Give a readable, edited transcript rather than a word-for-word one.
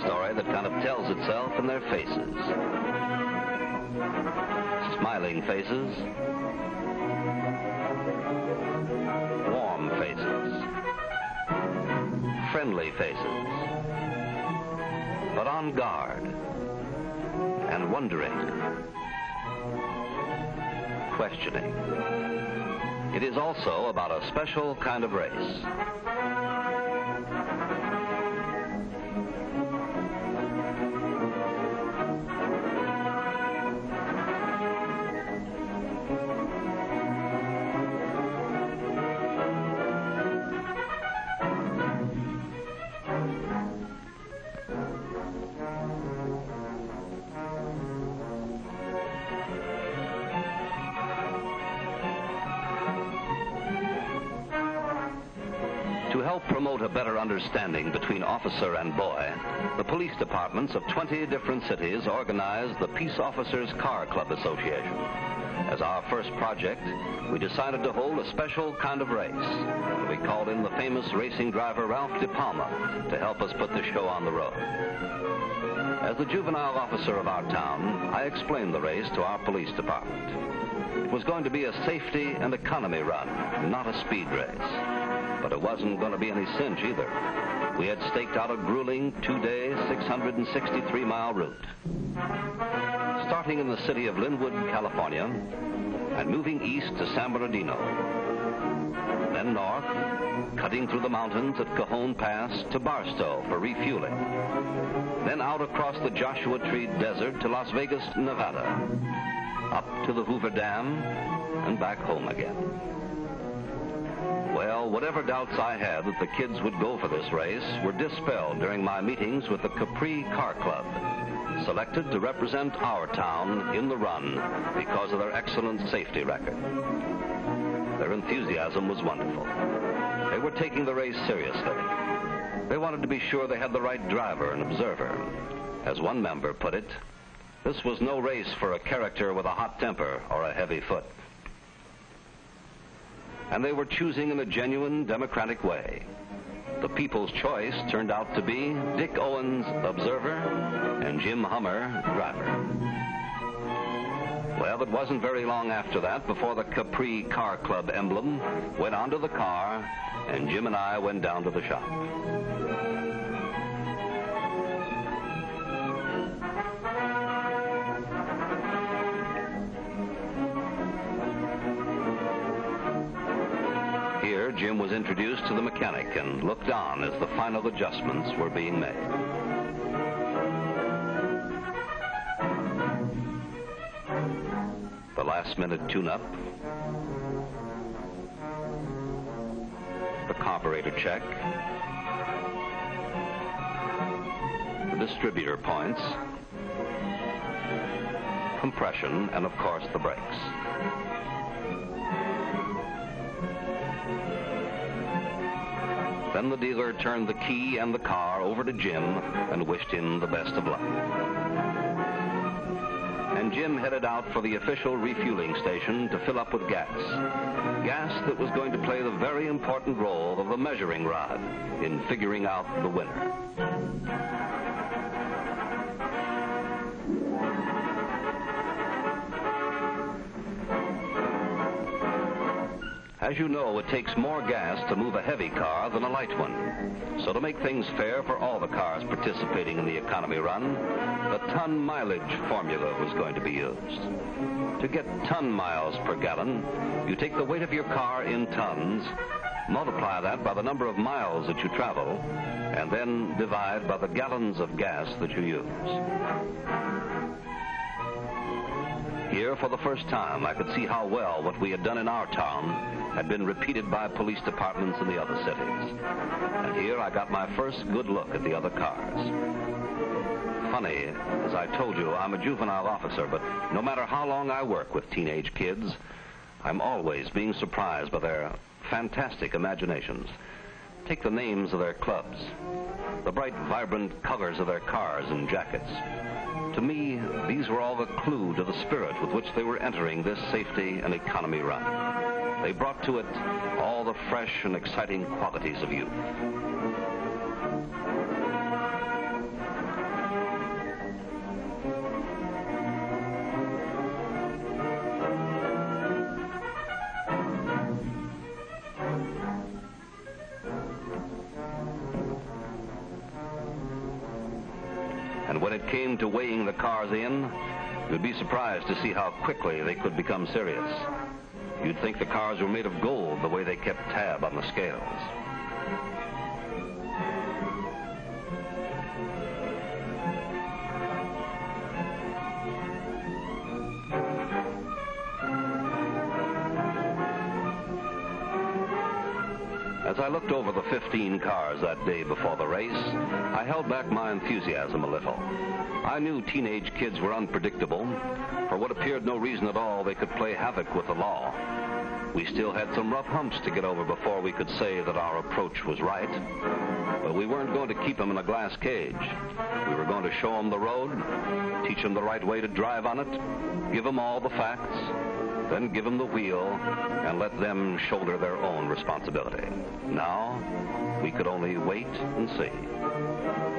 story that kind of tells itself in their faces. Smiling faces, warm faces, friendly faces, but on guard and wondering, questioning. It is also about a special kind of race. To help promote a better understanding between officer and boy, the police departments of 20 different cities organized the Peace Officers Car Club Association. As our first project, we decided to hold a special kind of race. We called in the famous racing driver Ralph De Palma to help us put the show on the road. As the juvenile officer of our town, I explained the race to our police department. It was going to be a safety and economy run, not a speed race. But it wasn't going to be any cinch either. We had staked out a grueling 2-day, 663-mile route. Starting in the city of Linwood, California, and moving east to San Bernardino. Then north, cutting through the mountains at Cajon Pass to Barstow for refueling. Then out across the Joshua Tree Desert to Las Vegas, Nevada. Up to the Hoover Dam and back home again. Well, whatever doubts I had that the kids would go for this race were dispelled during my meetings with the Capri Car Club, selected to represent our town in the run because of their excellent safety record. Their enthusiasm was wonderful. They were taking the race seriously. They wanted to be sure they had the right driver and observer. As one member put it, this was no race for a character with a hot temper or a heavy foot. And they were choosing in a genuine democratic way. The people's choice turned out to be Dick Owens, observer, and Jim Hummer, driver. Well, it wasn't very long after that before the Capri Car Club emblem went onto the car, and Jim and I went down to the shop. Here, Jim was introduced to the mechanic and looked on as the final adjustments were being made. The last-minute tune-up, the carburetor check, the distributor points, compression, and of course the brakes. Then the dealer turned the key and the car over to Jim and wished him the best of luck. And Jim headed out for the official refueling station to fill up with gas. Gas that was going to play the very important role of the measuring rod in figuring out the winner. As you know, it takes more gas to move a heavy car than a light one. So to make things fair for all the cars participating in the economy run, the ton mileage formula was going to be used. To get ton miles per gallon, you take the weight of your car in tons, multiply that by the number of miles that you travel, and then divide by the gallons of gas that you use. Here, for the first time, I could see how well what we had done in our town had been repeated by police departments in the other cities. And here I got my first good look at the other cars. Funny, as I told you, I'm a juvenile officer, but no matter how long I work with teenage kids, I'm always being surprised by their fantastic imaginations. Take the names of their clubs, the bright, vibrant colors of their cars and jackets. To me, these were all the clue to the spirit with which they were entering this safety and economy run. They brought to it all the fresh and exciting qualities of youth. when it came to weighing the cars in, you'd be surprised to see how quickly they could become serious. You'd think the cars were made of gold the way they kept tab on the scales. As I looked over the 15 cars that day before the race, I held back my enthusiasm a little. I knew teenage kids were unpredictable. For what appeared no reason at all, they could play havoc with the law. We still had some rough humps to get over before we could say that our approach was right. But we weren't going to keep them in a glass cage. We were going to show them the road, teach them the right way to drive on it, give them all the facts, then give them the wheel, and let them shoulder their own responsibility. Now, we could only wait and see.